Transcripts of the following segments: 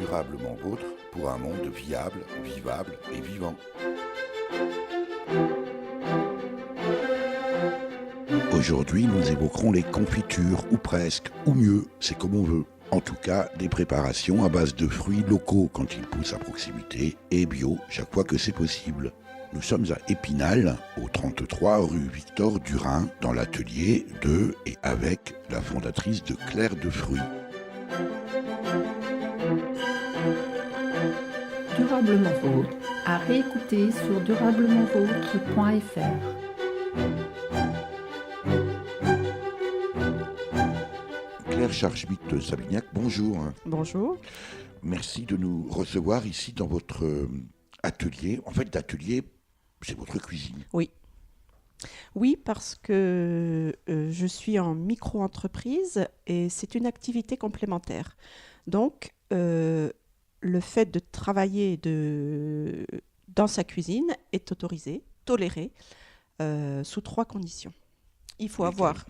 durablement vôtre pour un monde viable, vivable et vivant. Aujourd'hui, nous évoquerons les confitures, ou presque, ou mieux, c'est comme on veut. En tout cas, des préparations à base de fruits locaux quand ils poussent à proximité et bio chaque fois que c'est possible. Nous sommes à Épinal, au 33 rue Victor Durin, dans l'atelier de et avec la fondatrice de Claire de Fruits. Durablement Vôtre, à réécouter sur durablementvôtre.fr. Claire Charschmidt-Savignac, bonjour. Bonjour. Merci de nous recevoir ici dans votre atelier. En fait, l'atelier, c'est votre cuisine. Oui. Oui, parce que je suis en micro-entreprise et c'est une activité complémentaire. Donc, le fait de travailler dans sa cuisine est autorisé, toléré, sous 3 conditions. Il faut avoir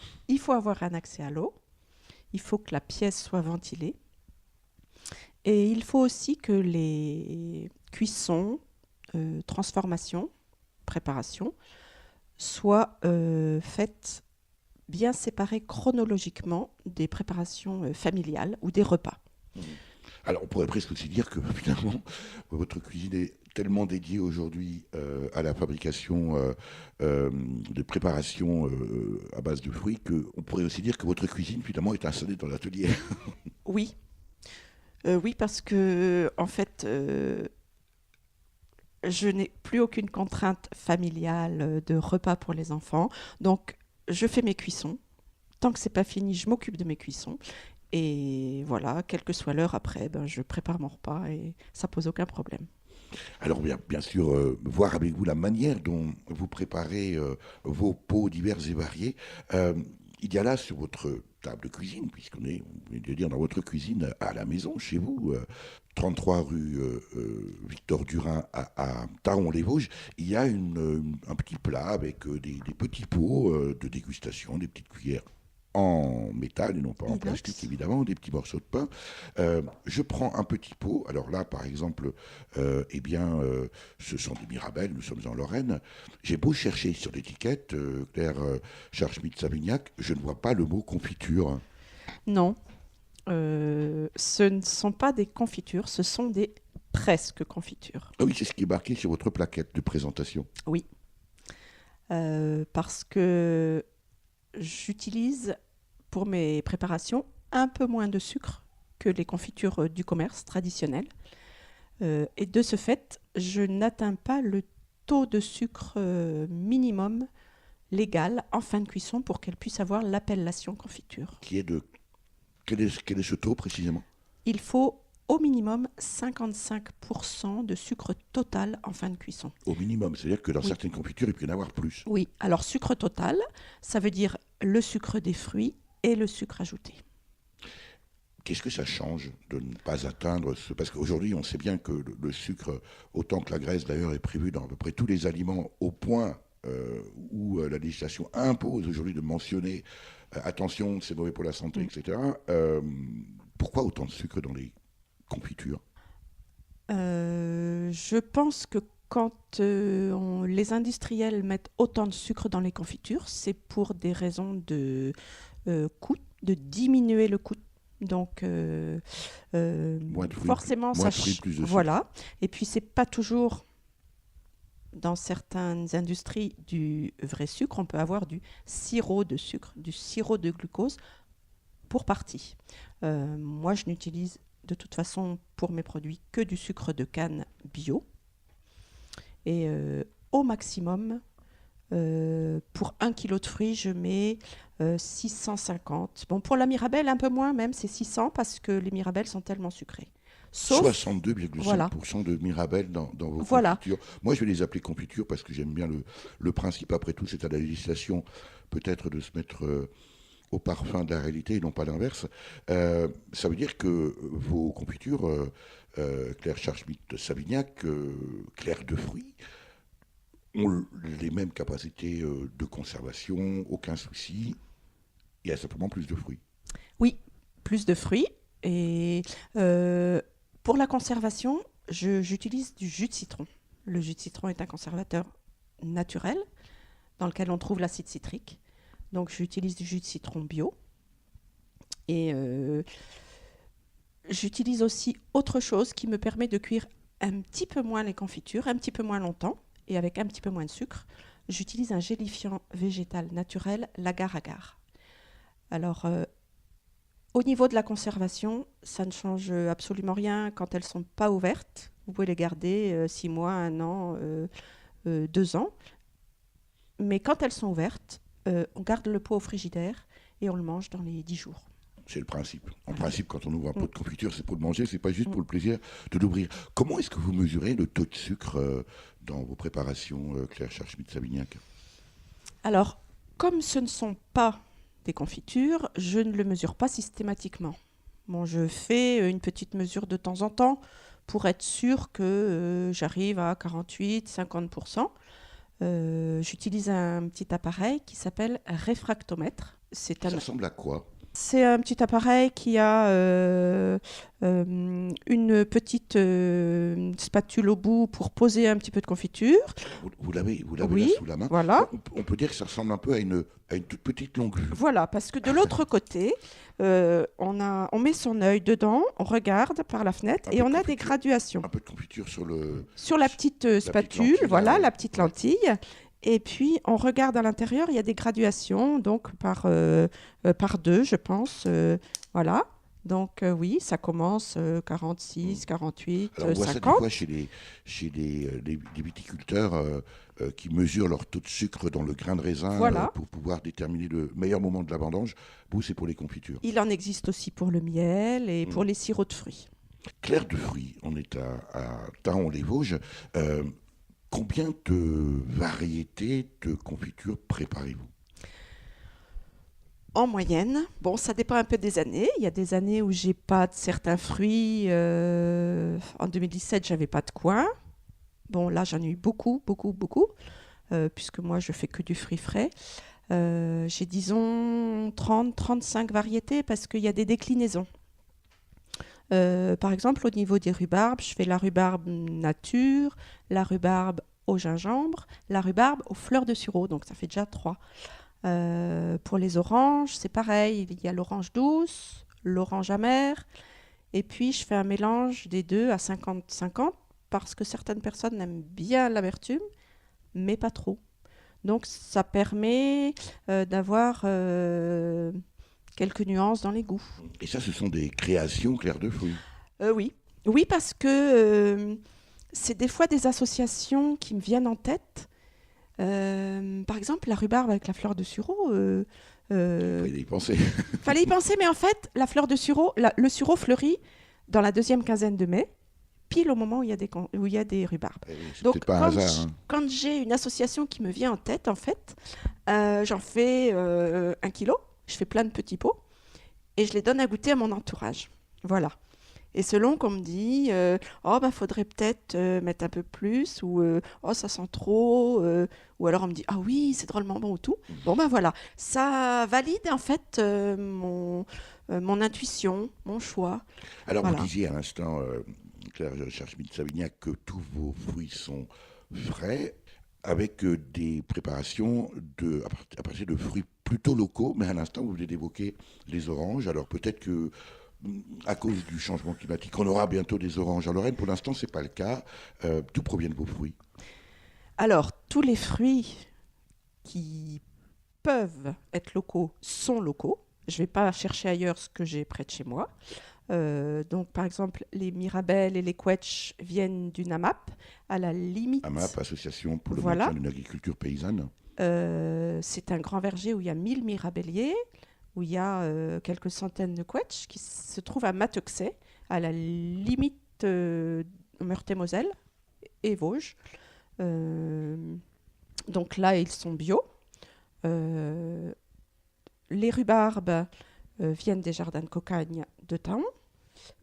un accès à l'eau, il faut que la pièce soit ventilée et il faut aussi que les cuissons, transformations, préparations soient faites bien séparées chronologiquement des préparations familiales ou des repas. Alors, on pourrait presque aussi dire que finalement, votre cuisine est tellement dédiée aujourd'hui à la fabrication de préparations à base de fruits qu'on pourrait aussi dire que votre cuisine finalement est installée dans l'atelier. Oui. Oui, parce que en fait, je n'ai plus aucune contrainte familiale de repas pour les enfants. Donc, je fais mes cuissons. Tant que c'est pas fini, je m'occupe de mes cuissons. Et voilà, quelle que soit l'heure après, je prépare mon repas et ça pose aucun problème. Alors, bien sûr, voir avec vous la manière dont vous préparez vos pots divers et variés. Il y a là sur votre table de cuisine, puisqu'on est, vous venez de dire, dans votre cuisine à la maison, chez vous, 33 rue Victor Durin à Taon-les-Vosges, il y a un petit plat avec des petits pots de dégustation, des petites cuillères en métal et non pas en plastique évidemment, des petits morceaux de pain. Je prends un petit pot, alors là par exemple, ce sont des Mirabelles, nous sommes en Lorraine. J'ai beau chercher sur l'étiquette, Claire Charschmidt-Savignac, je ne vois pas le mot confiture. Non, ce ne sont pas des confitures, ce sont des presque confitures. Ah oui, c'est ce qui est marqué sur votre plaquette de présentation. Oui, parce que j'utilise pour mes préparations un peu moins de sucre que les confitures du commerce traditionnelles. Et de ce fait, je n'atteins pas le taux de sucre minimum légal en fin de cuisson pour qu'elle puisse avoir l'appellation confiture. Quel est ce taux précisément ? Il faut au minimum 55% de sucre total en fin de cuisson. Au minimum, c'est-à-dire que dans certaines confitures, il peut y en avoir plus. Oui, alors sucre total, ça veut dire le sucre des fruits et le sucre ajouté. Qu'est-ce que ça change de ne pas atteindre ce... Parce qu'aujourd'hui, on sait bien que le sucre, autant que la graisse d'ailleurs, est prévu dans à peu près tous les aliments au point où la législation impose aujourd'hui de mentionner attention, c'est mauvais pour la santé, etc. Pourquoi autant de sucre dans les confitures ? Je pense que quand les industriels mettent autant de sucre dans les confitures, c'est pour des raisons de coût, de diminuer le coût. Donc, moins de fruits, forcément, moins de fruits, plus de sucre. Voilà. Et puis, c'est pas toujours, dans certaines industries, du vrai sucre. On peut avoir du sirop de sucre, du sirop de glucose, pour partie. Moi, je n'utilise de toute façon pour mes produits que du sucre de canne bio. Et au maximum, pour 1 kg de fruits, je mets 650. Bon, pour la Mirabelle, un peu moins même, c'est 600 parce que les Mirabelles sont tellement sucrées. Sauf 62,5% de Mirabelle dans vos confitures. Moi, je vais les appeler confitures parce que j'aime bien le principe. Après tout, c'est à la législation peut-être de se mettre au parfum de la réalité et non pas l'inverse. Ça veut dire que vos confitures, Claire Charschmidt-Savignac, Claire de Fruits, ont les mêmes capacités de conservation, aucun souci. Il y a simplement plus de fruits. Oui, plus de fruits. Et Pour la conservation, j'utilise du jus de citron. Le jus de citron est un conservateur naturel dans lequel on trouve l'acide citrique. Donc j'utilise du jus de citron bio. Et j'utilise aussi autre chose qui me permet de cuire un petit peu moins les confitures, un petit peu moins longtemps et avec un petit peu moins de sucre. J'utilise un gélifiant végétal naturel, l'agar-agar. Alors, au niveau de la conservation, ça ne change absolument rien quand elles ne sont pas ouvertes. Vous pouvez les garder 6 mois, 1 an, 2 ans. Mais quand elles sont ouvertes, on garde le pot au frigidaire et on le mange dans les 10 jours. C'est le principe. En principe, quand on ouvre un pot de confiture, c'est pour le manger, c'est pas juste pour le plaisir de l'ouvrir. Comment est-ce que vous mesurez le taux de sucre dans vos préparations, Claire Scharschmidt-Savignac? Alors, comme ce ne sont pas des confitures, je ne le mesure pas systématiquement. Bon, je fais une petite mesure de temps en temps pour être sûr que j'arrive à 48-50%. J'utilise un petit appareil qui s'appelle réfractomètre. Ça ressemble à quoi? C'est un petit appareil qui a une petite spatule au bout pour poser un petit peu de confiture. Vous l'avez Oui, là sous la main. voilà. On peut dire que ça ressemble un peu à une toute petite longue vue. Voilà, parce que de l'autre côté, on met son œil dedans, on regarde par la fenêtre et on a des graduations. Un peu de confiture Sur la petite spatule, lentille, voilà, là, la petite lentille. Et puis, on regarde à l'intérieur, il y a des graduations, donc par 2, je pense. Voilà. Donc, oui, ça commence 46, 48, Alors, on voit 50. ça des fois chez les viticulteurs qui mesurent leur taux de sucre dans le grain de raisin Voilà. pour pouvoir déterminer le meilleur moment de la vendange. Vous, c'est pour les confitures. Il en existe aussi pour le miel et pour les sirops de fruits. Claire de fruits, on est à Thaon-les-Vosges. Combien de variétés de confitures préparez-vous? En moyenne, bon, ça dépend un peu des années. Il y a des années où j'ai pas de certains fruits. En 2017, j'avais pas de coin. Bon, là, j'en ai eu beaucoup, puisque moi, je fais que du fruit frais. J'ai, disons, 30-35 variétés parce qu'il y a des déclinaisons. Par exemple, au niveau des rhubarbes, je fais la rhubarbe nature, la rhubarbe au gingembre, la rhubarbe aux fleurs de sureau, donc ça fait déjà 3. Pour les oranges, c'est pareil, il y a l'orange douce, l'orange amère, et puis je fais un mélange des deux à 50-50, parce que certaines personnes aiment bien l'amertume, mais pas trop. Donc ça permet d'avoir quelques nuances dans les goûts. Et ça, ce sont des créations, Claire de fruits? Oui. Oui, parce que c'est des fois des associations qui me viennent en tête. Par exemple, la rhubarbe avec la fleur de sureau. Fallait y penser. Fallait y penser, mais en fait, la fleur de sureau, le sureau fleurit dans la 2e quinzaine de mai, pile au moment où il y a des rhubarbes. C'est Donc, peut-être pas un hasard. quand j'ai une association qui me vient en tête, en fait, j'en fais 1 kilo. Je fais plein de petits pots et je les donne à goûter à mon entourage. Voilà. Et selon qu'on me dit, faudrait peut-être mettre un peu plus, ou ça sent trop, ou alors on me dit, ah oui, c'est drôlement bon ou tout. Bon, voilà. Ça valide en fait mon intuition, mon choix. Alors, Voilà. vous disiez à l'instant, Claire Scharschmidt-Savignac, que tous vos fruits sont frais, avec des préparations à partir de fruits plutôt locaux, mais à l'instant, vous venez d'évoquer les oranges. Alors, peut-être que à cause du changement climatique, on aura bientôt des oranges en Lorraine. Pour l'instant, ce n'est pas le cas. D'où proviennent vos fruits? Alors, tous les fruits qui peuvent être locaux sont locaux. Je ne vais pas chercher ailleurs ce que j'ai près de chez moi. Donc, par exemple, les mirabelles et les quetch viennent d'une AMAP, à la limite. AMAP, Association pour le Voilà. maintien d'une agriculture paysanne. C'est un grand verger où il y a 1000 mirabelliers, où il y a quelques centaines de quetch qui se trouvent à Mateuxet, à la limite Meurthe-et-Moselle et Vosges. Donc là, ils sont bio. Les rhubarbes viennent des jardins de cocagne de Thaon,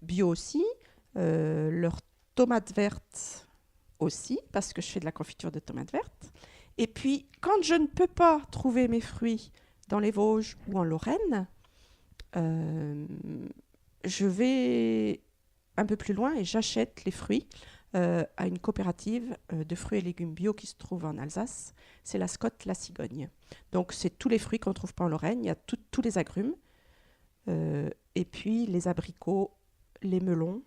bio aussi. Leurs tomates vertes aussi, parce que je fais de la confiture de tomates vertes. Et puis, quand je ne peux pas trouver mes fruits dans les Vosges ou en Lorraine, je vais un peu plus loin et j'achète les fruits à une coopérative de fruits et légumes bio qui se trouve en Alsace. C'est la Scotte La Cigogne. Donc, c'est tous les fruits qu'on ne trouve pas en Lorraine. Il y a tous les agrumes. Et puis, les abricots, les melons.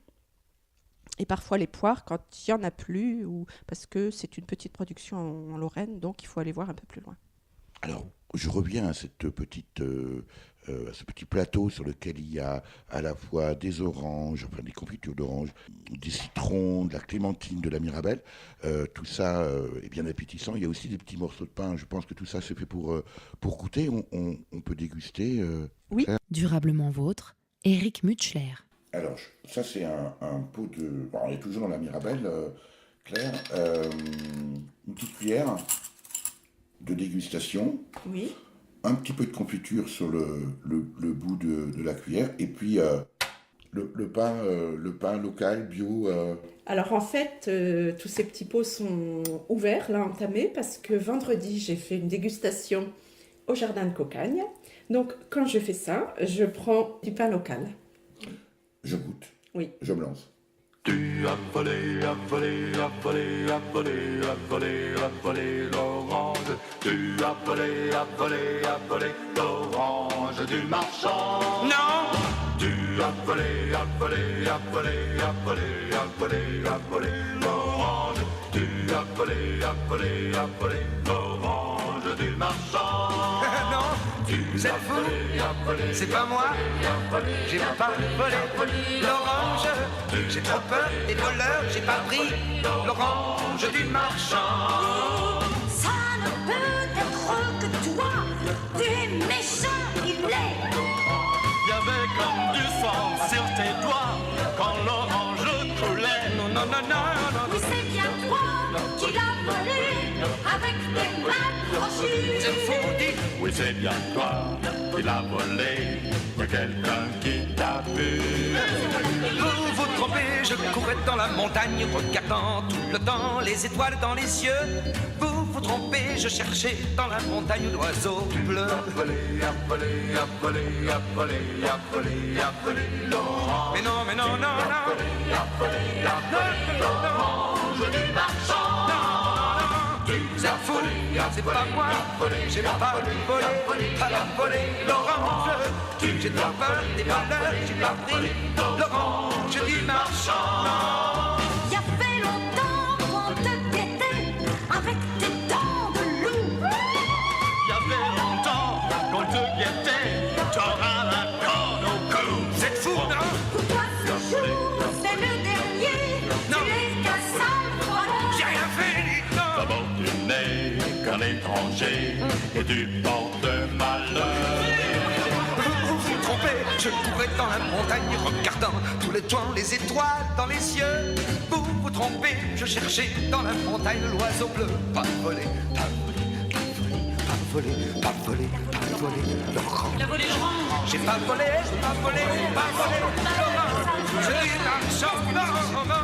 Et parfois les poires quand il n'y en a plus, ou parce que c'est une petite production en Lorraine, donc il faut aller voir un peu plus loin. Alors, je reviens à cette à ce petit plateau sur lequel il y a à la fois des oranges, enfin des confitures d'oranges, des citrons, de la clémentine, de la mirabelle. Tout ça est bien appétissant. Il y a aussi des petits morceaux de pain. Je pense que tout ça c'est fait pour goûter. On peut déguster. Oui. Durablement vôtre, Éric Mutschler. Alors, ça c'est un pot de... Bon, on est toujours dans la mirabelle, Claire. Une petite cuillère de dégustation. Oui. Un petit peu de confiture sur le bout de la cuillère. Et puis le pain local, bio. Alors en fait, tous ces petits pots sont ouverts, là, entamés, parce que vendredi, j'ai fait une dégustation au jardin de Cocagne. Donc quand je fais ça, je prends du pain local. Je goûte. Oui. Je me lance. Tu as volé, a volé, a volé, a volé, a volé, a volé l'orange. Tu as volé, a volé, a volé l'orange du marchand. Non. Tu as volé, a volé, a volé, a volé, a volé, a volé l'orange. Tu as volé, a volé, a volé l'orange du marchand. Non, vous êtes fou, c'est pas moi, j'ai pas volé l'orange, j'ai trop peur des voleurs, j'ai pas pris l'orange du marchand. Ça ne peut être que toi, tu es méchant, il l'est. Il y avait comme du sang sur tes doigts quand l'orange coulait. Non, non, non, non, non. Oui, c'est bien toi qui l'as volé avec tes mains crochues. C'est faux, vous dites. Oui, c'est bien toi qui l'as volé. Il y a quelqu'un qui t'a vu. Vous vous trompez, je courais dans la montagne, regardant tout le temps les étoiles dans les cieux. Vous vous trompez, je cherchais dans la montagne l'oiseau bleu. A volé, a volé, a volé, a volé, a volé, a volé l'orange. Mais non, non, non, non. A volé, a volé l'orange du marchand. Vous êtes fou, c'est pas moi, j'ai pas volé l'orange. J'ai trop peur des voleurs, j'ai pas pris l'orange du marchand. Il y avait longtemps qu'on te guettait avec tes dents de loup. Il y avait longtemps qu'on te guettait, t'auras la corne au cou. Vous êtes fou, non? Pour toi ce jour, c'est le dernier. Non. Tu es qu'un sale voleur. J'ai rien fait, dites non. D'abord tu n'es qu'un étranger et tu portes malheur. Vous vous trompez, je courais dans la montagne, regardant tous les toits, les étoiles dans les cieux. Vous vous trompez, je cherchais dans la montagne l'oiseau bleu. Pas volé, pas volé, pas volé, pas volé, pas volé, pas volé l'orange. J'ai pas volé, pas volé, pas volé l'orange. Je dis l'argent, non, non,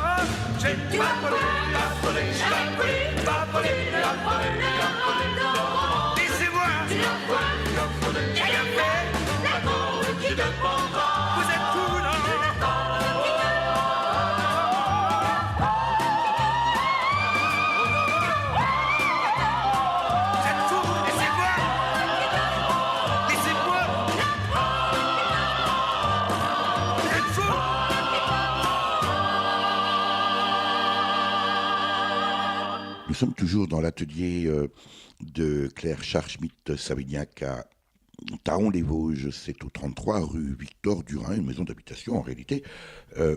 j'ai pas volé, pas volé, pas volé, pas volé, l'orange. Laissez-moi, j'ai rien fait. Qui dépendra. Vous êtes fous, non? Vous êtes fous, laissez-moi. Laissez-moi. Vous êtes fous. Nous sommes toujours dans l'atelier de Claire Scharschmidt-Savignac à Thaon-les-Vosges. C'est au 33 rue Victor Durin, une maison d'habitation en réalité,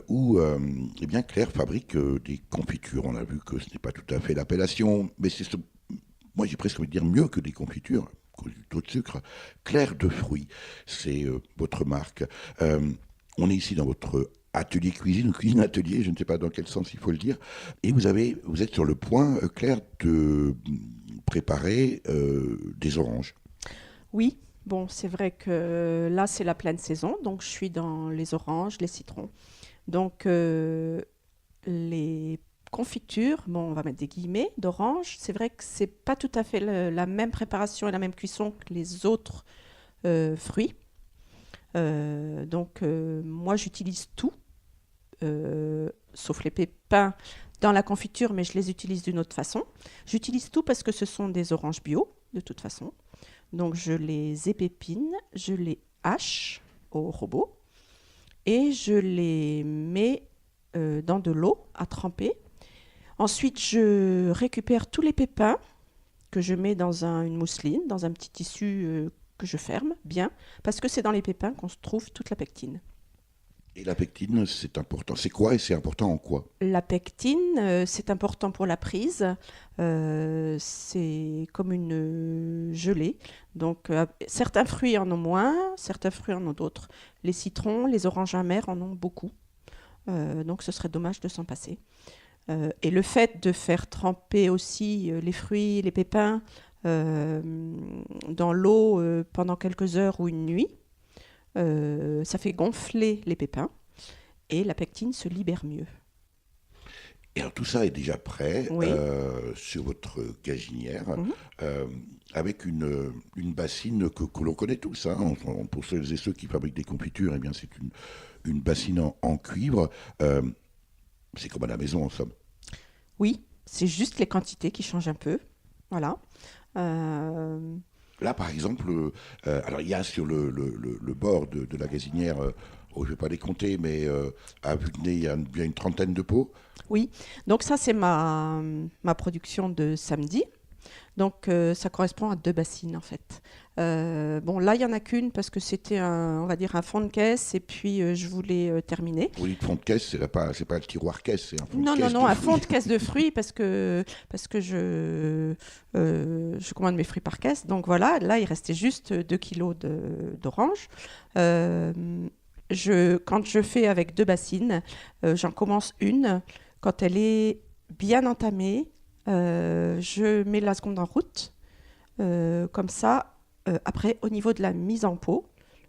où eh bien Claire fabrique des confitures. On a vu que ce n'est pas tout à fait l'appellation, mais moi j'ai presque envie de dire mieux que des confitures, que du taux de sucre. Claire de fruits, c'est votre marque. On est ici dans votre atelier cuisine, ou cuisine atelier, je ne sais pas dans quel sens il faut le dire, et vous êtes sur le point, Claire, de préparer des oranges. Oui, bon, c'est vrai que là, c'est la pleine saison, donc je suis dans les oranges, les citrons. Donc, les confitures, bon, on va mettre des guillemets, d'orange, c'est vrai que c'est pas tout à fait la même préparation et la même cuisson que les autres fruits. Donc, moi, j'utilise tout. sauf les pépins, dans la confiture, mais je les utilise d'une autre façon. J'utilise tout parce que ce sont des oranges bio, de toute façon. Donc je les épépine, je les hache au robot et je les mets dans de l'eau à tremper. Ensuite, je récupère tous les pépins que je mets dans une mousseline, dans un petit tissu que je ferme bien, parce que c'est dans les pépins qu'on se trouve toute la pectine. Et la pectine, c'est important. C'est quoi et c'est important en quoi? La pectine, c'est important pour la prise. C'est comme une gelée. Donc, certains fruits en ont moins, certains fruits en ont d'autres. Les citrons, les oranges amères en ont beaucoup. Donc, ce serait dommage de s'en passer. Et le fait de faire tremper aussi les fruits, les pépins dans l'eau pendant quelques heures ou une nuit, ça fait gonfler les pépins et la pectine se libère mieux. Et alors tout ça est déjà prêt Oui. sur votre gazinière, avec une bassine que l'on connaît tous. Hein. Pour celles et ceux qui fabriquent des confitures, eh bien c'est une bassine en cuivre. C'est comme à la maison en somme. Oui, c'est juste les quantités qui changent un peu. Voilà. Là, par exemple, alors il y a sur le bord de la gazinière, je ne vais pas les compter, mais à vue de nez, il y a bien une trentaine de pots. Oui, donc ça c'est ma production de samedi. Donc ça correspond à 2 bassines en fait. Bon là il n'y en a qu'une parce que c'était on va dire un fond de caisse et puis je voulais terminer. Vous dites fond de caisse, c'est pas le tiroir caisse, c'est un fond de Non, caisse. un fond de caisse de fruits parce que je commande mes fruits par caisse. Donc voilà, là il restait juste 2 kilos d'oranges. Quand je fais avec 2 bassines, j'en commence une. Quand elle est bien entamée, je mets la seconde en route. Comme ça, après, au niveau de la mise en pot,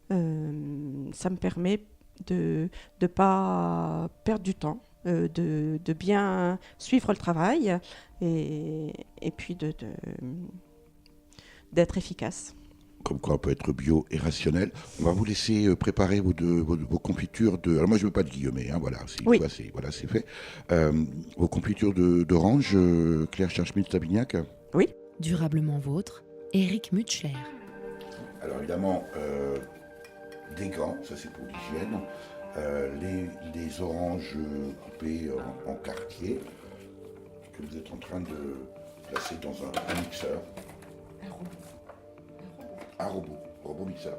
ça me permet de ne pas perdre du temps, de bien suivre le travail et puis d'être efficace. Comme quoi on peut être bio et rationnel. On va vous laisser préparer vos confitures de... Alors moi je ne veux pas de guillemets, hein, voilà, Oui. C'est fait. Vos confitures d'orange, Claire Schmidt-Stabignac. Oui. Durablement vôtre, Éric Mutschler. Alors évidemment, des gants, ça c'est pour l'hygiène. Les oranges coupées en quartier que vous êtes en train de placer dans un mixeur. Un robot mixeur.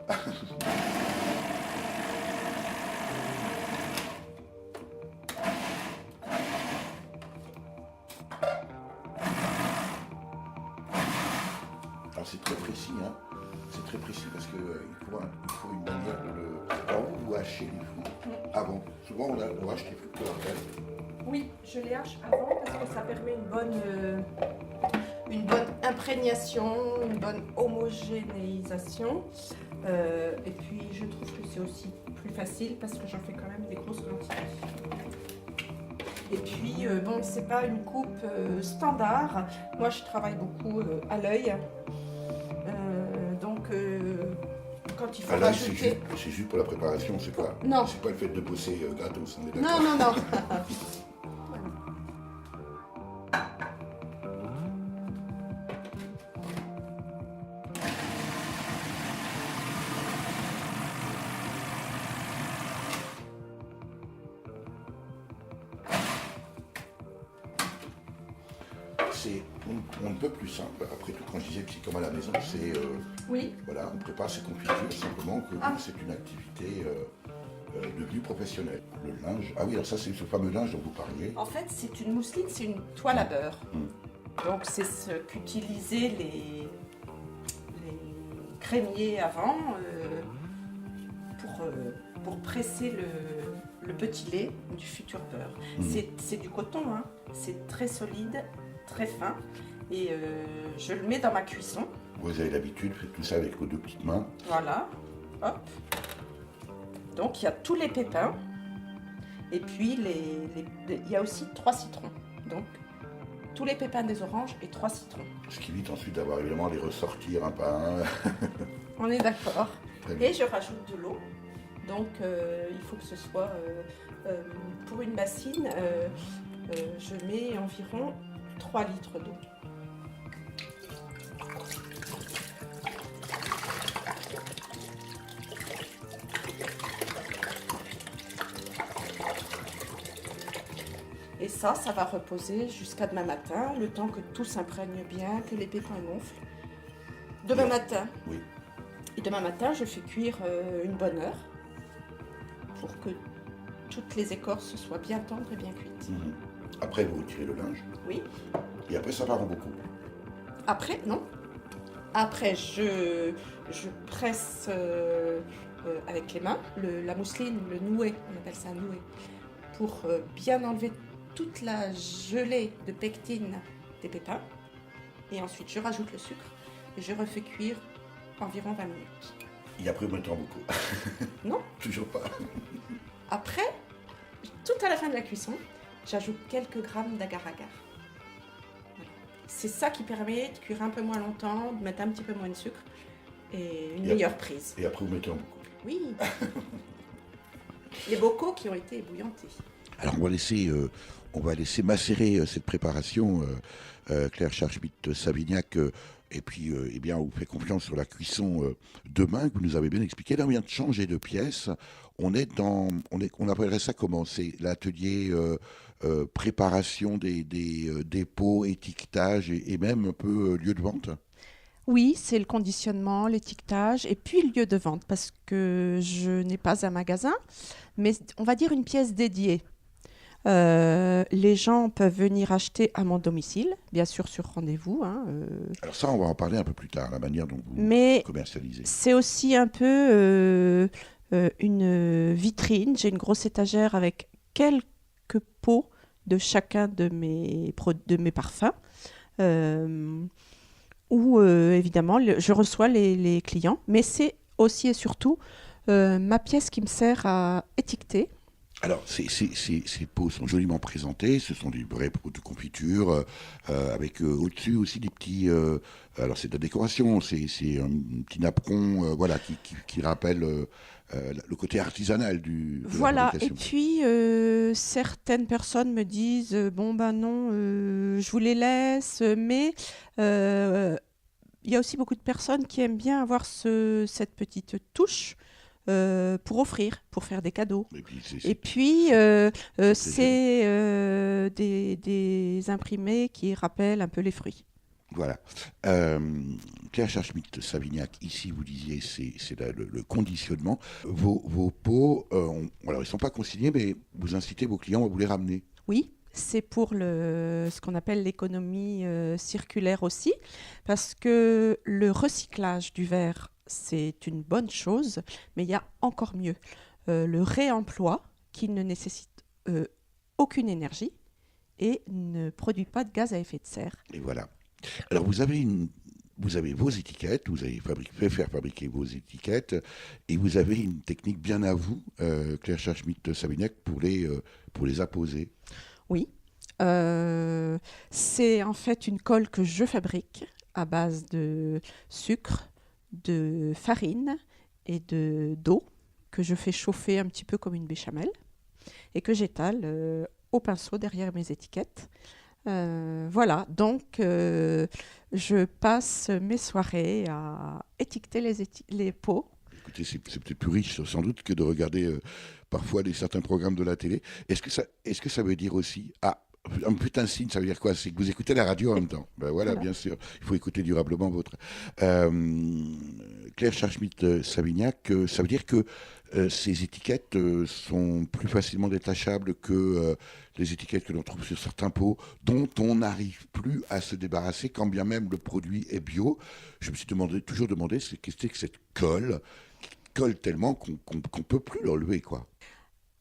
Alors c'est très précis, hein. C'est très précis parce qu'il faut une manière de le... Alors vous hachez les fruits avant. Souvent on hache les fruits que après. Oui, je les hache avant parce que ça permet une bonne imprégnation, une bonne homogénéisation. Et puis je trouve que c'est aussi plus facile parce que j'en fais quand même des grosses quantités. Et puis bon, c'est pas une coupe standard. Moi je travaille beaucoup à l'œil. Donc quand il faut rajouter... C'est juste pour la préparation, c'est pas le fait de bosser gratos, on est d'accord. Non. C'est on ne peut plus simple. Après tout, quand je disais que c'est comme à la maison, c'est Oui. voilà, on prépare ses confitures simplement que c'est une activité devenue professionnelle. Le linge, ah oui, alors ça c'est ce fameux linge dont vous parliez. En fait, c'est une mousseline, c'est une toile à beurre. Donc, c'est ce qu'utilisaient les crémiers avant pour presser le petit lait du futur beurre. C'est du coton, hein. C'est très solide, très fin. Et je le mets dans ma cuisson. Vous avez l'habitude, faites tout ça avec vos 2 petites mains. Voilà, hop. Donc, il y a tous les pépins. Et puis, il y a aussi 3 citrons. Donc, tous les pépins des oranges et 3 citrons. Ce qui évite ensuite d'avoir évidemment à les ressortir un par un. On est d'accord. Très bien. Et je rajoute de l'eau. Donc il faut que ce soit pour une bassine, je mets environ 3 litres d'eau. Et ça va reposer jusqu'à demain matin, le temps que tout s'imprègne bien, que les pépins gonflent. Demain matin. Oui. Et demain matin, je fais cuire une bonne heure pour que toutes les écorces soient bien tendres et bien cuites. Mhm. Après, vous retirez le linge. Oui. Et après, ça part en beaucoup. Après, non. Après, je presse avec les mains la mousseline, le nouet, on appelle ça un nouet, pour bien enlever toute la gelée de pectine des pépins. Et ensuite, je rajoute le sucre et je refais cuire environ 20 minutes. Et après, vous mettez en beaucoup. Non. Toujours pas. Après, tout à la fin de la cuisson, j'ajoute quelques grammes d'agar-agar. Voilà. C'est ça qui permet de cuire un peu moins longtemps, de mettre un petit peu moins de sucre et une meilleure prise. Et après, vous mettez en beaucoup. Oui. Les bocaux qui ont été ébouillantés. Alors, on va laisser macérer cette préparation, Claire Schmitt-Savignac. Et puis, eh bien, on vous fait confiance sur la cuisson demain, que vous nous avez bien expliqué. Là, on vient de changer de pièce. On appellerait ça comment? C'est l'atelier préparation des dépôts, étiquetage et même un peu lieu de vente. Oui, c'est le conditionnement, l'étiquetage et puis le lieu de vente parce que je n'ai pas un magasin, mais on va dire une pièce dédiée. Les gens peuvent venir acheter à mon domicile, bien sûr sur rendez-vous. Alors ça, on va en parler un peu plus tard, la manière dont vous commercialisez. C'est aussi un peu une vitrine. J'ai une grosse étagère avec quelques pots de chacun de mes parfums. Où évidemment je reçois les clients, mais c'est aussi et surtout ma pièce qui me sert à étiqueter. Alors, ces pots sont joliment présentés, ce sont des vrais pots de confiture, avec au-dessus aussi des petits... alors, c'est de la décoration, c'est un petit napperon voilà, qui rappelle le côté artisanal de voilà, la et fabrication. puis certaines personnes me disent bon ben non, je vous les laisse, mais il y a aussi beaucoup de personnes qui aiment bien avoir cette petite touche pour offrir, pour faire des cadeaux. Et puis c'est des imprimés qui rappellent un peu les fruits. Voilà. Claire Schmitt-Savignac, ici vous disiez c'est le conditionnement. Vos pots, alors ils ne sont pas consignés, mais vous incitez vos clients à vous les ramener. Oui, c'est pour ce qu'on appelle l'économie circulaire aussi, parce que le recyclage du verre, c'est une bonne chose, mais il y a encore mieux. Le réemploi qui ne nécessite aucune énergie et ne produit pas de gaz à effet de serre. Et voilà. Alors vous avez vos étiquettes, vous avez fait faire fabriquer vos étiquettes et vous avez une technique bien à vous, Claire Schmitt-Savignac, pour les apposer. Oui, c'est en fait une colle que je fabrique à base de sucre, de farine et d'eau que je fais chauffer un petit peu comme une béchamel et que j'étale au pinceau derrière mes étiquettes. Voilà, donc je passe mes soirées à étiqueter les pots. Écoutez, c'est peut-être plus riche sans doute que de regarder parfois certains programmes de la télé. Est-ce que ça veut dire aussi... Ah, un putain de signe, ça veut dire quoi? C'est que vous écoutez la radio en même temps. Ben voilà, bien sûr. Il faut écouter durablement votre. Claire Schmitt-Savignac, ça veut dire que ces étiquettes sont plus facilement détachables que les étiquettes que l'on trouve sur certains pots, dont on n'arrive plus à se débarrasser, quand bien même le produit est bio. Je me suis toujours demandé ce que c'était que cette colle, qui colle tellement qu'on ne peut plus l'enlever, quoi.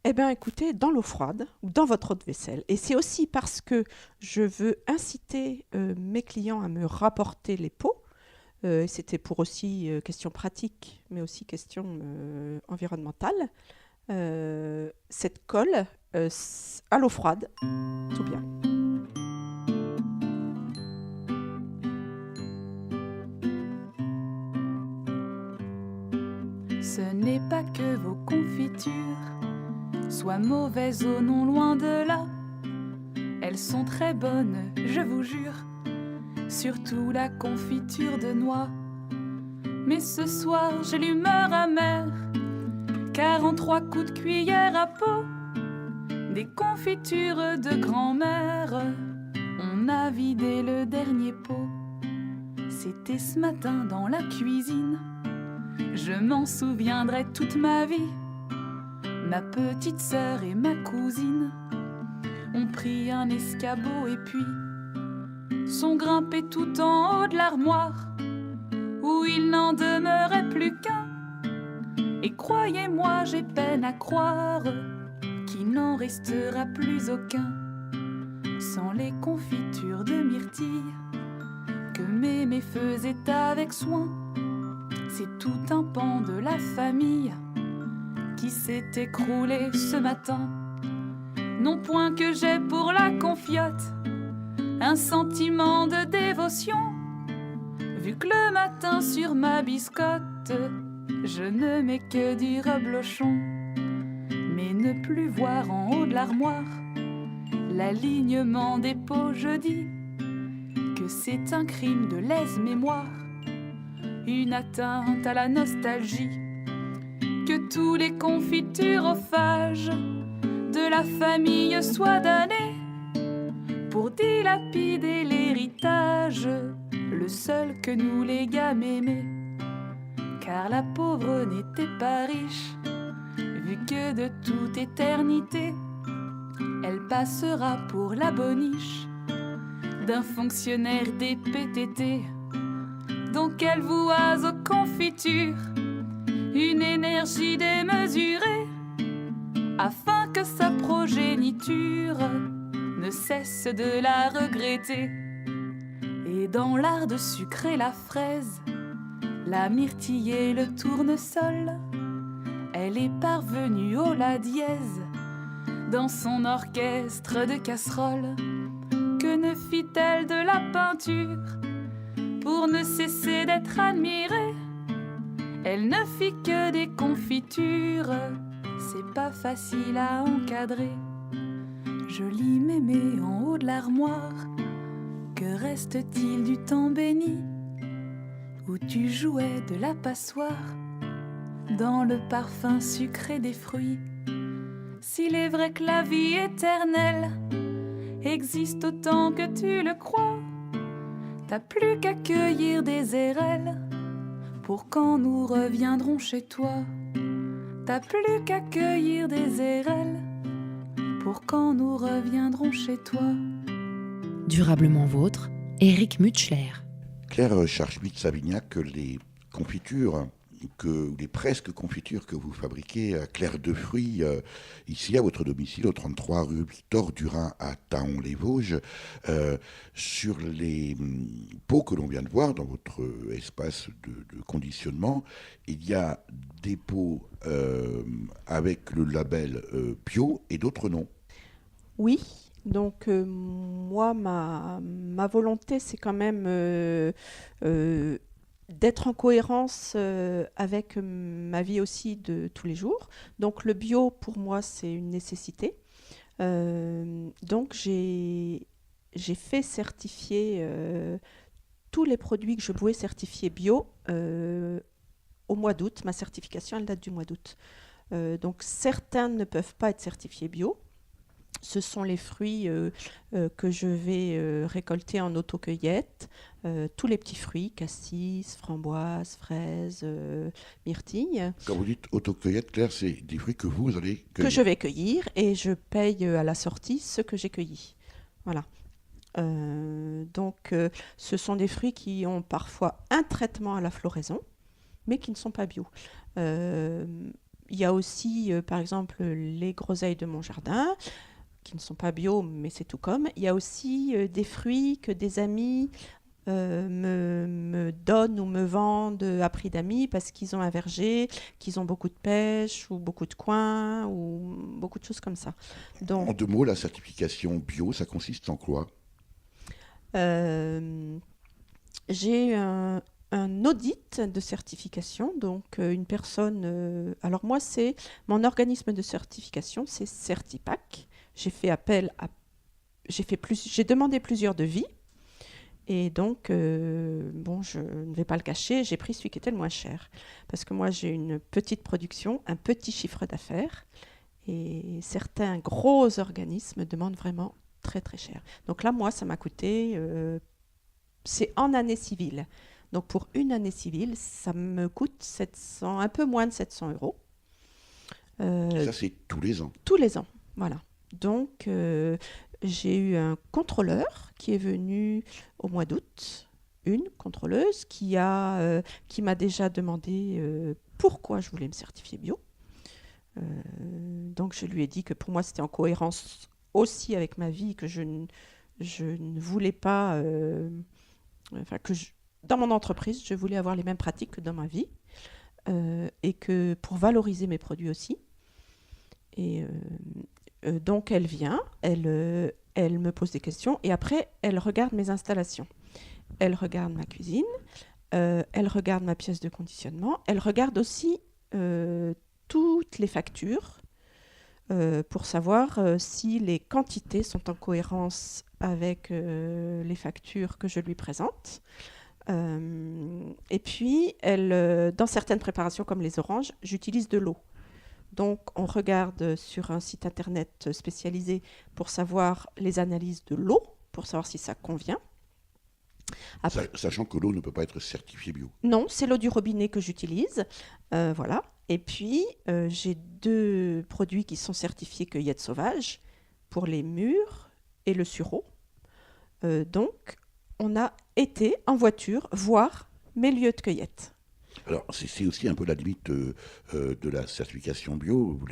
Eh bien, écoutez, dans l'eau froide ou dans votre eau de vaisselle. Et c'est aussi parce que je veux inciter mes clients à me rapporter les pots. C'était pour aussi question pratique, mais aussi question environnementale. Cette colle, à l'eau froide, tout bien. Ce n'est pas que vos confitures soient mauvaises ou non loin de là. Elles sont très bonnes, je vous jure, surtout la confiture de noix. Mais ce soir j'ai l'humeur amère, car en 3 coups de cuillère à peau, des confitures de grand-mère, on a vidé le dernier pot. C'était ce matin dans la cuisine, je m'en souviendrai toute ma vie. Ma petite sœur et ma cousine ont pris un escabeau et puis sont grimpés tout en haut de l'armoire, où il n'en demeurait plus qu'un. Et croyez-moi, j'ai peine à croire qu'il n'en restera plus aucun, sans les confitures de myrtille que mémé faisait avec soin. C'est tout un pan de la famille qui s'est écroulé ce matin. Non point que j'ai pour la confiote un sentiment de dévotion, vu que le matin sur ma biscotte je ne mets que du reblochon. Mais ne plus voir en haut de l'armoire l'alignement des pots, je dis que c'est un crime de lèse-mémoire, une atteinte à la nostalgie, que tous les confiturephages de la famille soient damnés pour dilapider l'héritage, le seul que nous les gars m'aimaient. Car la pauvre n'était pas riche, vu que de toute éternité elle passera pour la boniche d'un fonctionnaire des PTT. Donc elle voit aux confitures une énergie démesurée, afin que sa progéniture ne cesse de la regretter. Et dans l'art de sucrer la fraise, la myrtille et le tournesol, elle est parvenue au la dièse dans son orchestre de casseroles. Que ne fit-elle de la peinture pour ne cesser d'être admirée? Elle ne fit que des confitures, c'est pas facile à encadrer. Jolie mémé en haut de l'armoire, que reste-t-il du temps béni où tu jouais de la passoire dans le parfum sucré des fruits? S'il est vrai que la vie éternelle existe autant que tu le crois, t'as plus qu'à cueillir des érelles pour quand nous reviendrons chez toi. T'as plus qu'à cueillir des érelles pour quand nous reviendrons chez toi. Durablement vôtre, Éric Mutschler. Claire Scharschmidt-Savignac, les confitures, les presque confitures que vous fabriquez à Claire de Fruits, ici à votre domicile, au 33 rue Victor Durin à Thaon-les-Vosges, sur les pots que l'on vient de voir dans votre espace de conditionnement, il y a des pots avec le label bio et d'autres non. Oui, donc moi, ma volonté, c'est quand même d'être en cohérence avec ma vie aussi de tous les jours. Donc le bio, pour moi, c'est une nécessité. Donc j'ai fait certifier tous les produits que je pouvais certifier bio au mois d'août. Ma certification, elle date du mois d'août. Donc certains ne peuvent pas être certifiés bio. Ce sont les fruits que je vais récolter en autocueillette. Tous les petits fruits, cassis, framboises, fraises, myrtilles. Quand vous dites autocueillette, Claire, c'est des fruits que vous allez cueillir. Que je vais cueillir et je paye à la sortie ce que j'ai cueilli. Voilà. Donc, ce sont des fruits qui ont parfois un traitement à la floraison, mais qui ne sont pas bio. Il y a aussi, par exemple, les groseilles de mon jardin, qui ne sont pas bio, mais c'est tout comme. Il y a aussi des fruits que des amis me donnent ou me vendent à prix d'amis parce qu'ils ont un verger, qu'ils ont beaucoup de pêche ou beaucoup de coins ou beaucoup de choses comme ça. Donc, en 2 mots, la certification bio, ça consiste en quoi ? J'ai un un audit de certification. Donc, une personne... alors, moi, c'est mon organisme de certification, c'est Certipack. J'ai fait appel à... J'ai demandé plusieurs devis. Et donc, bon, je ne vais pas le cacher, j'ai pris celui qui était le moins cher. Parce que moi, j'ai une petite production, un petit chiffre d'affaires. Et certains gros organismes demandent vraiment très, très cher. Donc là, moi, ça m'a coûté... c'est en année civile. Donc, pour une année civile, ça me coûte 700, un peu moins de 700 euros. Ça, c'est tous les ans. Tous les ans, voilà. Donc, j'ai eu un contrôleur qui est venu au mois d'août, une contrôleuse qui m'a déjà demandé pourquoi je voulais me certifier bio. Donc, je lui ai dit que pour moi, c'était en cohérence aussi avec ma vie, que je ne voulais pas... dans mon entreprise, je voulais avoir les mêmes pratiques que dans ma vie et que pour valoriser mes produits aussi. Et donc, elle vient, elle me pose des questions et après, elle regarde mes installations. Elle regarde ma cuisine, elle regarde ma pièce de conditionnement, elle regarde aussi toutes les factures pour savoir si les quantités sont en cohérence avec les factures que je lui présente. Et puis, dans certaines préparations comme les oranges, j'utilise de l'eau. Donc, on regarde sur un site internet spécialisé pour savoir les analyses de l'eau, pour savoir si ça convient. Après, Sachant que l'eau ne peut pas être certifiée bio. non, c'est l'eau du robinet que j'utilise. Voilà. Et puis, j'ai 2 produits qui sont certifiés cueillette sauvage pour les mûres et le sureau. Donc, on a été en voiture voir mes lieux de cueillette. Alors, c'est aussi un peu la limite de la certification bio. Vous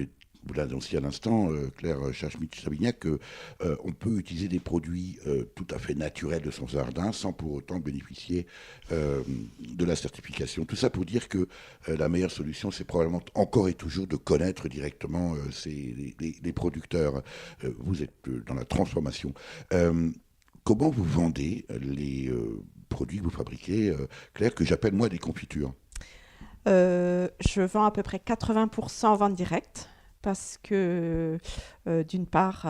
l'avez annoncé à l'instant, Claire Chachmit-Savignac, qu'on peut utiliser des produits tout à fait naturels de son jardin sans pour autant bénéficier de la certification. Tout ça pour dire que la meilleure solution, c'est probablement encore et toujours de connaître directement les producteurs. Vous êtes dans la transformation. Comment vous vendez les produits que vous fabriquez, Claire, que j'appelle moi des confitures? Je vends à peu près 80% en vente directe parce que d'une part,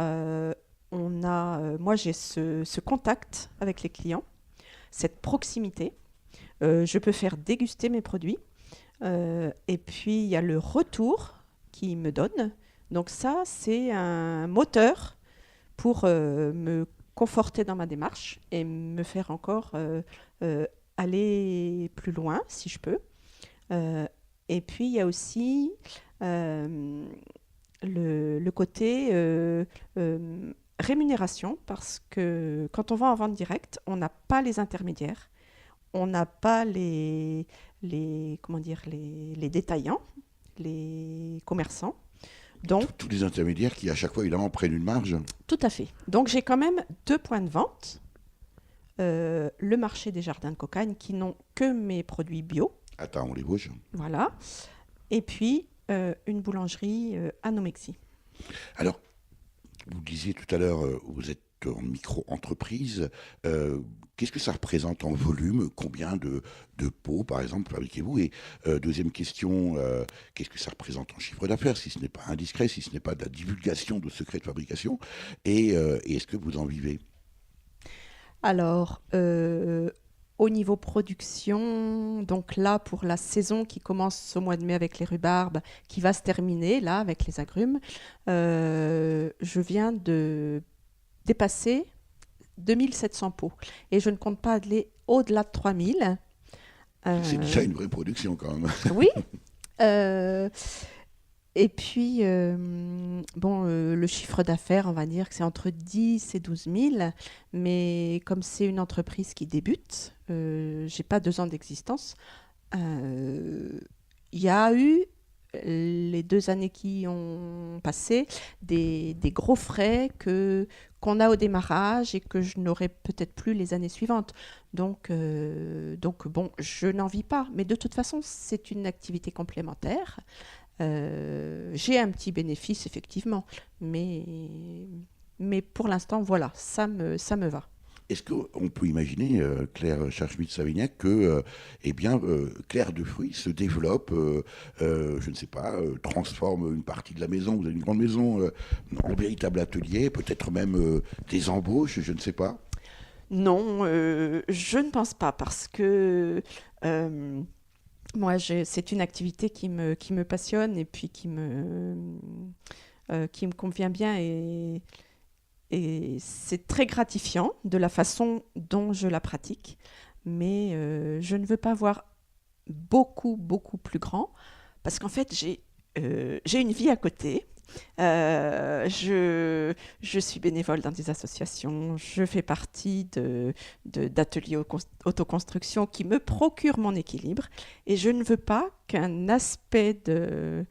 moi j'ai ce contact avec les clients, cette proximité. Je peux faire déguster mes produits et puis il y a le retour qu'ils me donnent. Donc ça, c'est un moteur pour me conforter dans ma démarche et me faire encore aller plus loin si je peux. Et puis, il y a aussi le côté rémunération, parce que quand on vend en vente directe, on n'a pas les intermédiaires, on n'a pas les détaillants, les commerçants. Donc, tous les intermédiaires qui, à chaque fois, évidemment, prennent une marge. Tout à fait. Donc, j'ai quand même 2 points de vente. Le marché des jardins de Cocagne, qui n'ont que mes produits bio. Attends, les Vosges. Voilà. Et puis, une boulangerie à Nomexy. Alors, vous disiez tout à l'heure, vous êtes en micro-entreprise. Qu'est-ce que ça représente en volume? Combien de pots, par exemple, fabriquez-vous? Et deuxième question, qu'est-ce que ça représente en chiffre d'affaires, si ce n'est pas indiscret, si ce n'est pas de la divulgation de secrets de fabrication? Et est-ce que vous en vivez? Alors, au niveau production, donc là, pour la saison qui commence au mois de mai avec les rhubarbes, qui va se terminer là avec les agrumes, je viens de dépasser 2700 pots. Et je ne compte pas aller au-delà de 3000. C'est déjà une vraie production quand même. Oui. Et puis, le chiffre d'affaires, on va dire que c'est entre 10 et 12 000. Mais comme c'est une entreprise qui débute, je n'ai pas 2 ans d'existence. Il y a eu, les 2 années qui ont passé, des gros frais qu'on a au démarrage et que je n'aurai peut-être plus les années suivantes. Donc bon, je n'en vis pas. Mais de toute façon, c'est une activité complémentaire. J'ai un petit bénéfice, effectivement, mais pour l'instant, voilà, ça me va. Est-ce qu'on peut imaginer, Claire Scharschmidt-Savignac, que Claire de Fruits se développe, je ne sais pas, transforme une partie de la maison, vous avez une grande maison, en véritable atelier, peut-être même des embauches, je ne sais pas? Non, je ne pense pas parce que moi, c'est une activité qui me passionne et puis qui me convient bien et c'est très gratifiant de la façon dont je la pratique. Mais je ne veux pas voir beaucoup, beaucoup plus grand parce qu'en fait, j'ai une vie à côté. Je suis bénévole dans des associations, je fais partie d'ateliers autoconstruction qui me procurent mon équilibre et je ne veux pas qu'un aspect de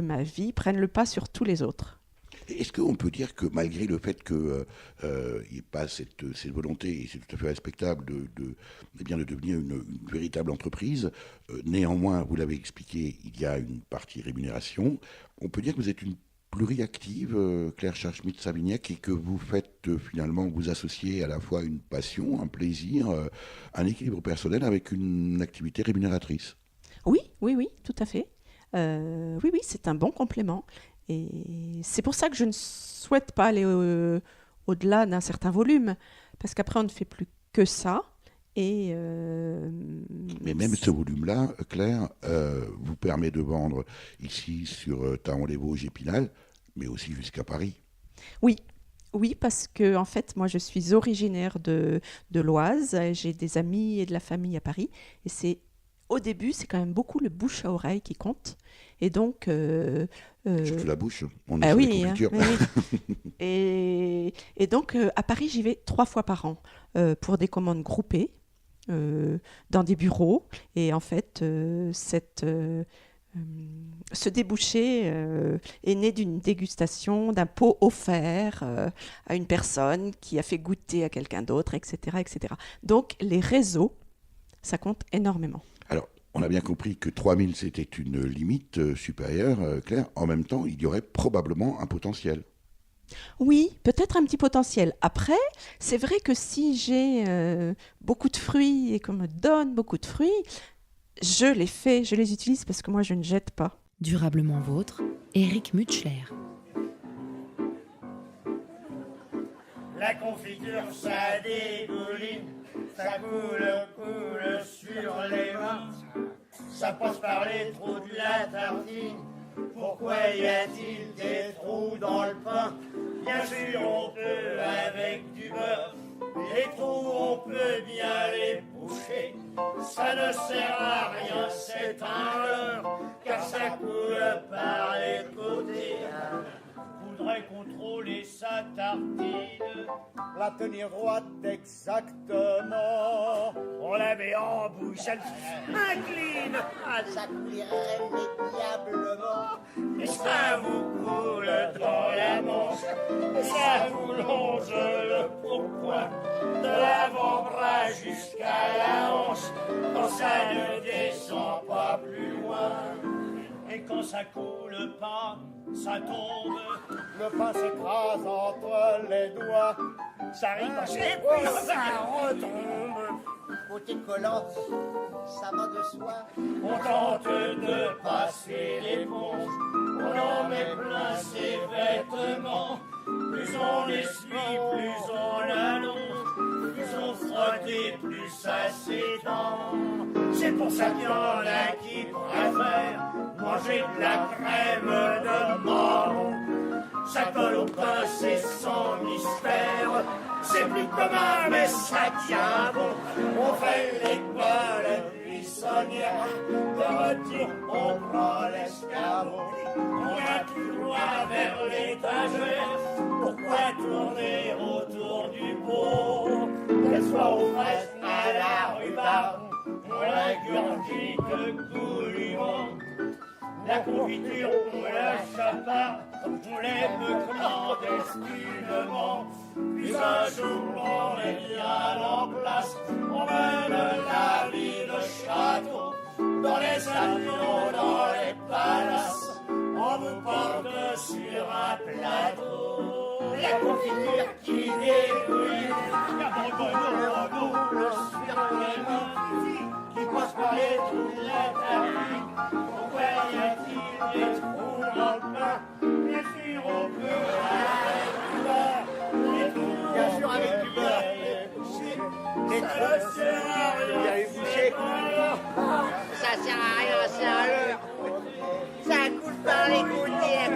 ma vie prenne le pas sur tous les autres. Est-ce qu'on peut dire que malgré le fait qu'il n'y ait pas cette volonté, et c'est tout à fait respectable, de devenir une véritable entreprise, néanmoins, vous l'avez expliqué, il y a une partie rémunération, on peut dire que vous êtes une pluriactive, Claire Scharschmidt-Savignac, et que vous faites finalement vous associer à la fois une passion, un plaisir, un équilibre personnel avec une activité rémunératrice. Oui, tout à fait. Oui, c'est un bon complément. Et c'est pour ça que je ne souhaite pas aller au-delà d'un certain volume, parce qu'après on ne fait plus que ça. Et mais même ce volume-là, Claire, vous permet de vendre ici sur Taon-les-Vosges et Épinal, mais aussi jusqu'à Paris. Oui, parce que en fait, moi, je suis originaire de l'Oise. J'ai des amis et de la famille à Paris. Et au début, c'est quand même beaucoup le bouche à oreille qui compte. Et donc... Surtout la bouche, on est sur oui, les confitures. Oui. Et donc, à Paris, j'y vais 3 fois par an pour des commandes groupées dans des bureaux. Et en fait, ce débouché est né d'une dégustation d'un pot offert à une personne qui a fait goûter à quelqu'un d'autre, etc., etc. Donc, les réseaux, ça compte énormément. Alors, on a bien compris que 3000, c'était une limite supérieure, Claire. En même temps, il y aurait probablement un potentiel. Oui, peut-être un petit potentiel. Après, c'est vrai que si j'ai beaucoup de fruits et qu'on me donne beaucoup de fruits, je les utilise parce que moi, je ne jette pas. Durablement vôtre, Éric Mutschler. La confiture, ça dégouline, ça coule sur les mains. Ça passe par les trous de la tartine. Pourquoi y a-t-il des trous dans le pain? Bien sûr, on peut avec du beurre. Les trous, on peut bien les boucher. Ça ne sert à rien, c'est un leurre, car ça coule par les côtés. Faudrait contrôler sa tartine, la tenir droite exactement. On la met en bouche, elle s'incline, ça coulerait médiablement. Et ça vous coule dans la manche, et ça vous longe le pourpoint, de l'avant-bras jusqu'à la hanche, quand ça ne descend pas plus loin. Et quand ça coule pas, ça tombe, le pain s'écrase entre les doigts, ça ricochet puis ça retombe. Côté collant, ça va de soi. On tente de passer l'éponge, on en met plein ses vêtements. Plus on essuie, plus on allonge, plus on frotte, plus ça s'étend. C'est pour ça qu'il y en a qui préfèrent manger de la crème de marron. Ça colle au pain, c'est sans mystère. C'est plus commun, mais ça tient bon. On fait l'école buissonnière. De retour, on prend l'escabeau. On va tout droit vers l'étagère. Pourquoi tourner autour du pot? Qu'elle soit aux fraises, à la rhubarbe, on l'ingurgite goulûment. La confiture, on la chaparde, on l'aime clandestinement. Puis un jour, on est bien en place, on mène la vie de château, dans les avions, dans les palaces, on vous porte sur un plateau. la confiture qui dégouline. Le magnifique qui passe par les trous de la trafic. Pourquoi y a-t-il des trous dans le pain? Bien sûr, on peut avec du beurre. Les trous, bien sûr, avec du beurre. Les trous, il y a eu bouché. Ça sert à rien, c'est un leurre. Ça coule par les gouttières.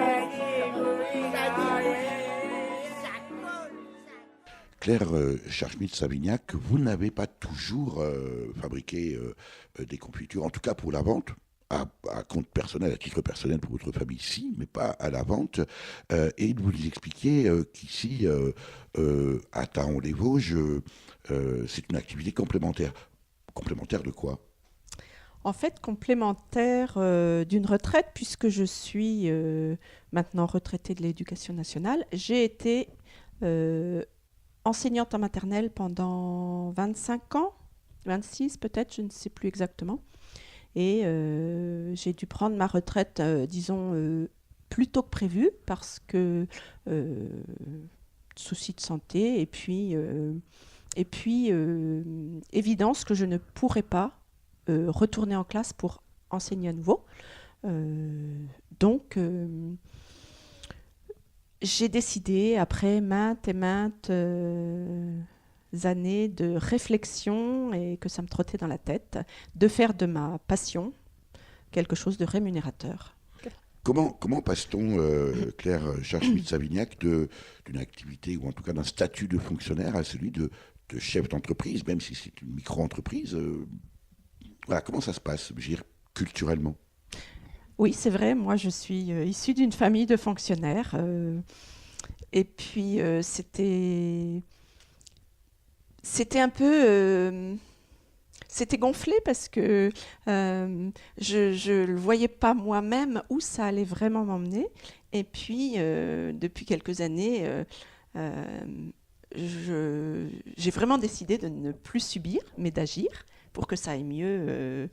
Claire Scharschmidt-Savignac, vous n'avez pas toujours fabriqué des confitures, en tout cas pour la vente, à compte personnel, à titre personnel pour votre famille, si, mais pas à la vente. Et vous nous expliquiez qu'ici, à Taon-les-Vosges, c'est une activité complémentaire. Complémentaire de quoi? En fait, complémentaire d'une retraite, puisque je suis maintenant retraitée de l'Éducation nationale. J'ai été enseignante en maternelle pendant 25 ans, 26 peut-être, je ne sais plus exactement. Et j'ai dû prendre ma retraite, disons, plus tôt que prévu, parce que soucis de santé, et puis évidence que je ne pourrais pas retourner en classe pour enseigner à nouveau. Donc, j'ai décidé, après maintes et maintes années de réflexion et que ça me trottait dans la tête, de faire de ma passion quelque chose de rémunérateur. Comment passe-t-on, Claire Scharschmidt-Savignac, d'une activité, ou en tout cas d'un statut de fonctionnaire, à celui de chef d'entreprise, même si c'est une micro-entreprise voilà, comment ça se passe, je veux dire, culturellement? Oui, c'est vrai, moi je suis issue d'une famille de fonctionnaires. Et puis c'était un peu... c'était gonflé parce que je ne voyais pas moi-même où ça allait vraiment m'emmener. Et puis, depuis quelques années, j'ai vraiment décidé de ne plus subir, mais d'agir pour que ça aille mieux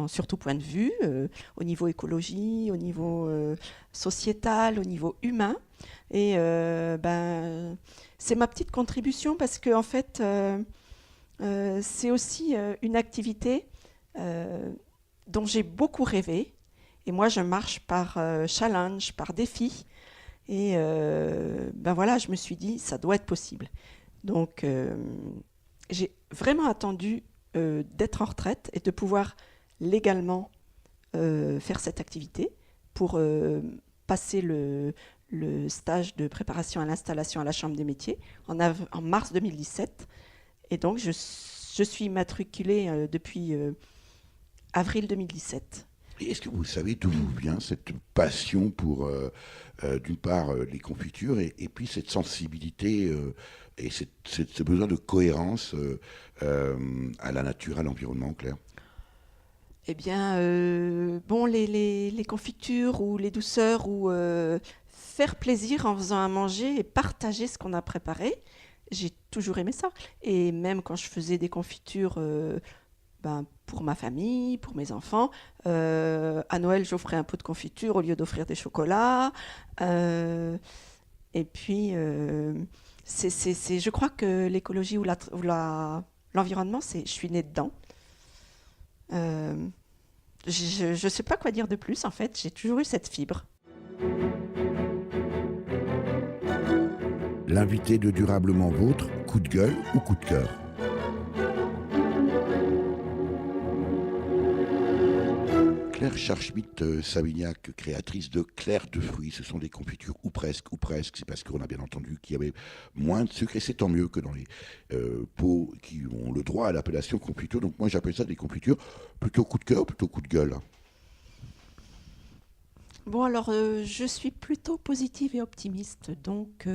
sur tout point de vue, au niveau écologie, au niveau sociétal, au niveau humain. Et c'est ma petite contribution parce que en fait, c'est aussi une activité dont j'ai beaucoup rêvé. Et moi, je marche par challenge, par défi. Et voilà, je me suis dit, ça doit être possible. Donc, j'ai vraiment attendu d'être en retraite et de pouvoir légalement faire cette activité pour passer le stage de préparation à l'installation à la Chambre des métiers en mars 2017. Et donc, je suis immatriculée depuis avril 2017. Et est-ce que vous savez d'où vous vient cette passion pour, d'une part, les confitures et puis cette sensibilité et ce besoin de cohérence à la nature, à l'environnement, Claire? Eh bien, les confitures ou les douceurs ou faire plaisir en faisant à manger et partager ce qu'on a préparé, j'ai toujours aimé ça. Et même quand je faisais des confitures pour ma famille, pour mes enfants, à Noël, j'offrais un pot de confiture au lieu d'offrir des chocolats. Et puis, je crois que l'écologie ou l'environnement, je suis née dedans. Je ne sais pas quoi dire de plus, en fait. J'ai toujours eu cette fibre. L'invité de Durablement Vôtre, coup de gueule ou coup de cœur? Claire Scharschmidt-Savignac, créatrice de Clair de fruits, ce sont des confitures ou presque, c'est parce qu'on a bien entendu qu'il y avait moins de sucre et c'est tant mieux que dans les pots qui ont le droit à l'appellation confiture. Donc moi j'appelle ça des confitures plutôt coup de cœur, plutôt coup de gueule. Bon alors je suis plutôt positive et optimiste, donc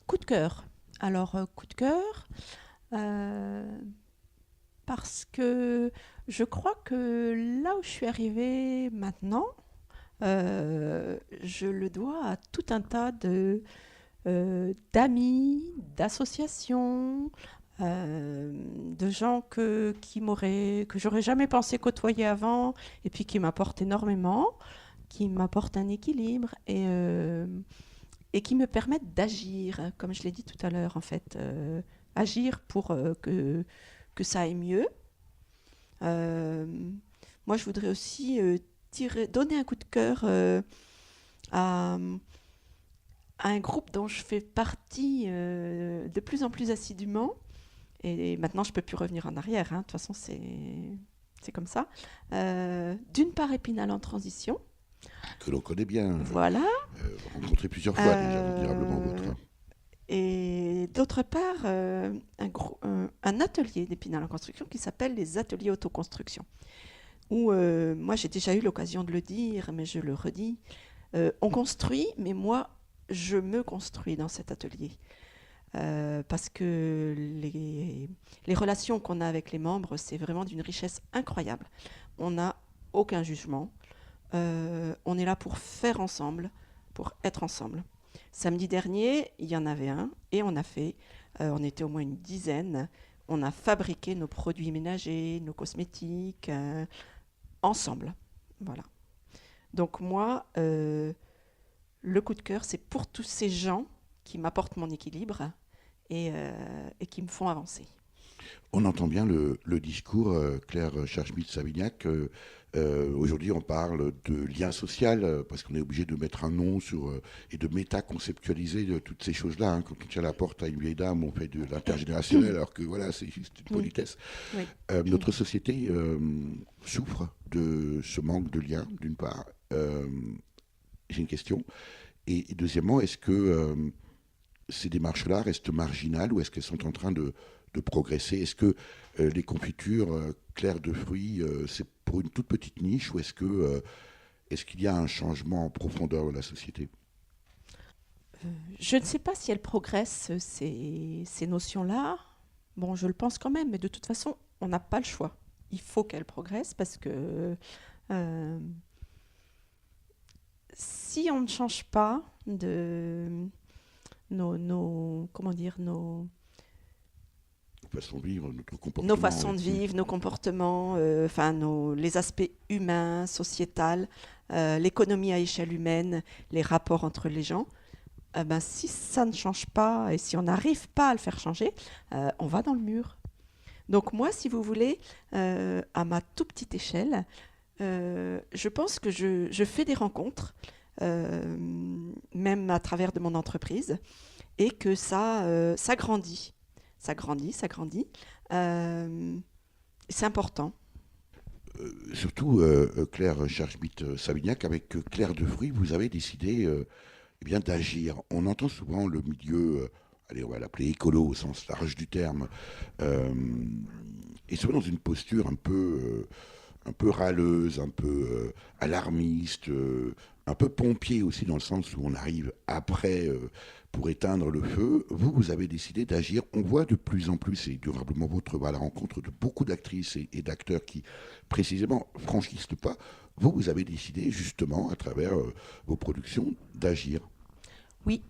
coup de cœur. Alors coup de cœur parce que je crois que là où je suis arrivée maintenant, je le dois à tout un tas d'amis, d'associations, de gens que j'aurais jamais pensé côtoyer avant et puis qui m'apportent énormément. qui m'apportent un équilibre et qui me permettent d'agir, comme je l'ai dit tout à l'heure, en fait. Agir pour que ça aille mieux. Moi, je voudrais aussi donner un coup de cœur à un groupe dont je fais partie de plus en plus assidûment. Et maintenant, je ne peux plus revenir en arrière. De toute façon, c'est comme ça. D'une part, Épinal en transition. Que l'on connaît bien. Voilà. Rencontré plusieurs fois déjà, durablement vôtre. Et d'autre part, un atelier d'Épinal en construction qui s'appelle les ateliers autoconstruction. Où, moi, j'ai déjà eu l'occasion de le dire, mais je le redis. On construit, mais moi, je me construis dans cet atelier. Parce que les relations qu'on a avec les membres, c'est vraiment d'une richesse incroyable. On n'a aucun jugement. On est là pour faire ensemble, pour être ensemble. Samedi dernier, il y en avait un et on était au moins une dizaine. On a fabriqué nos produits ménagers, nos cosmétiques, ensemble. Voilà. Donc moi, le coup de cœur, c'est pour tous ces gens qui m'apportent mon équilibre et qui me font avancer. On entend bien le discours, Claire Scharschmidt-Savignac. Aujourd'hui, on parle de lien social, parce qu'on est obligé de mettre un nom et de méta-conceptualiser toutes ces choses-là. Quand on tient la porte à une vieille dame, on fait de l'intergénérationnel, alors que voilà, c'est juste une politesse. Oui. Notre société souffre de ce manque de lien, d'une part. J'ai une question. Et deuxièmement, est-ce que ces démarches-là restent marginales ou est-ce qu'elles sont en train de progresser? Est-ce que les confitures claires de fruits, c'est pour une toute petite niche ou est-ce qu'il y a un changement en profondeur de la société? Je ne sais pas si elles progressent, ces notions-là. Bon, je le pense quand même, mais de toute façon, on n'a pas le choix. Il faut qu'elles progressent parce que si on ne change pas nos façons de vivre, notre comportement. Nos façons de vivre, nos comportements, les aspects humains, sociétals, l'économie à échelle humaine, les rapports entre les gens. Si ça ne change pas et si on n'arrive pas à le faire changer, on va dans le mur. Donc moi, si vous voulez, à ma toute petite échelle, je pense que je fais des rencontres, même à travers de mon entreprise, et que ça grandit. Ça grandit. C'est important. Surtout, Claire Scharschmidt-Savignac, avec Claire de Fruits, vous avez décidé d'agir. On entend souvent le milieu, on va l'appeler écolo au sens large du terme, et souvent dans une posture un peu râleuse, un peu alarmiste, un peu pompier aussi, dans le sens où on arrive après pour éteindre le feu. Vous avez décidé d'agir. On voit de plus en plus, et durablement vôtre va à la rencontre de beaucoup d'actrices et d'acteurs qui, précisément, franchissent le pas. Vous avez décidé, justement, à travers vos productions, d'agir. Oui.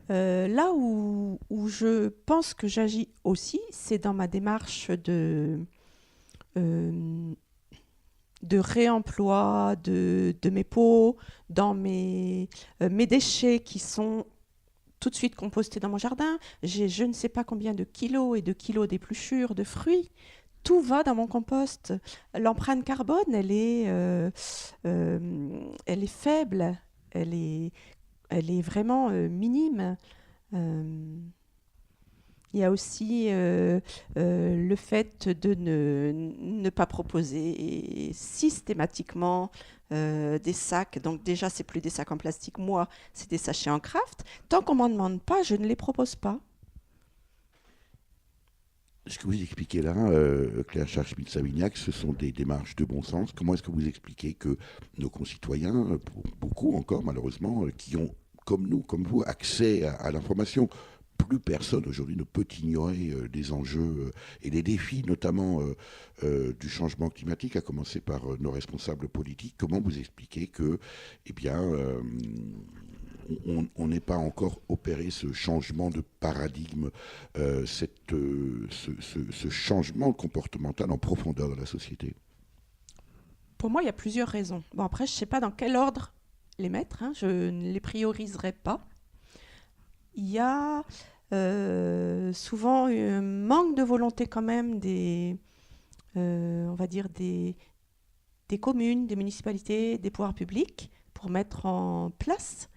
Là où je pense que j'agis aussi, c'est dans ma démarche de réemploi de mes pots, dans mes déchets qui sont tout de suite compostés dans mon jardin. J'ai je ne sais pas combien de kilos et de kilos d'épluchures, de fruits. Tout va dans mon compost. L'empreinte carbone, elle est faible, elle est vraiment minime. Il y a aussi le fait de ne pas proposer systématiquement des sacs. Donc déjà, c'est plus des sacs en plastique. Moi, c'est des sachets en craft. Tant qu'on ne m'en demande pas, je ne les propose pas. Ce que vous expliquez là, Claire Scharschmidt-Savignac, ce sont des démarches de bon sens. Comment est-ce que vous expliquez que nos concitoyens, pour beaucoup encore malheureusement, qui ont, comme nous, comme vous, accès à l'information, plus personne aujourd'hui ne peut ignorer les enjeux et les défis, notamment du changement climatique, à commencer par nos responsables politiques. Comment vous expliquez que, on n'est pas encore opéré ce changement de paradigme, ce changement comportemental en profondeur de la société? Pour moi, il y a plusieurs raisons. Bon, après, je ne sais pas dans quel ordre les mettre, hein, je ne les prioriserai pas. Il y a souvent un manque de volonté quand même on va dire des communes, des municipalités, des pouvoirs publics pour mettre en place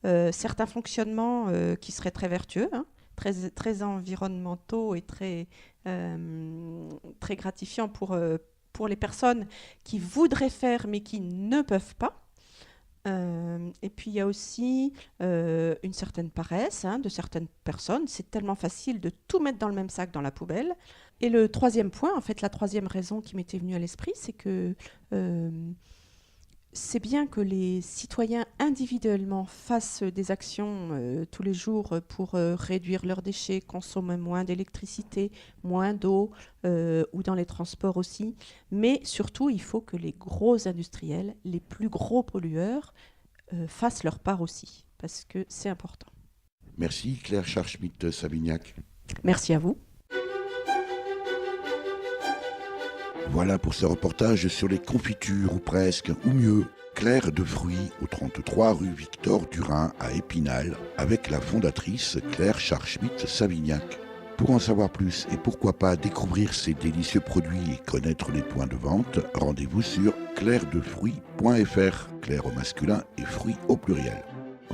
certains fonctionnements qui seraient très vertueux, hein, très environnementaux et très gratifiants pour les personnes qui voudraient faire mais qui ne peuvent pas. Et puis il y a aussi une certaine paresse de certaines personnes. C'est tellement facile de tout mettre dans le même sac dans la poubelle. Et le troisième point, en fait, la troisième raison qui m'était venue à l'esprit, c'est que c'est bien que les citoyens individuellement fassent des actions tous les jours pour réduire leurs déchets, consommer moins d'électricité, moins d'eau, ou dans les transports aussi. Mais surtout, il faut que les gros industriels, les plus gros pollueurs, fassent leur part aussi, parce que c'est important. Merci Claire Scharschmidt-Savignac. Merci à vous. Voilà pour ce reportage sur les confitures, ou presque, ou mieux, Claire de fruits, au 33 rue Victor Durin à Épinal, avec la fondatrice Claire Scharschmidt-Savignac. Pour en savoir plus et pourquoi pas découvrir ces délicieux produits et connaître les points de vente, rendez-vous sur clairedefruits.fr, Claire au masculin et fruits au pluriel.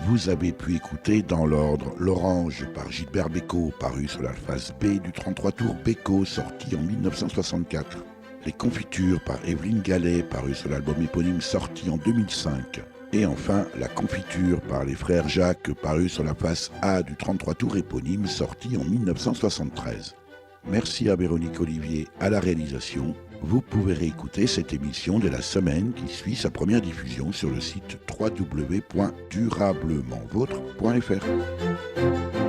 Vous avez pu écouter dans l'ordre L'Orange par Gilbert Bécaud, paru sur la face B du 33 tours Bécaud, sorti en 1964. Les confitures par Evelyne Gallet, paru sur l'album éponyme sorti en 2005. Et enfin, La confiture par les frères Jacques, paru sur la face A du 33 tours éponyme sorti en 1973. Merci à Véronique Olivier à la réalisation. Vous pouvez réécouter cette émission de la semaine qui suit sa première diffusion sur le site www.durablementvôtre.fr.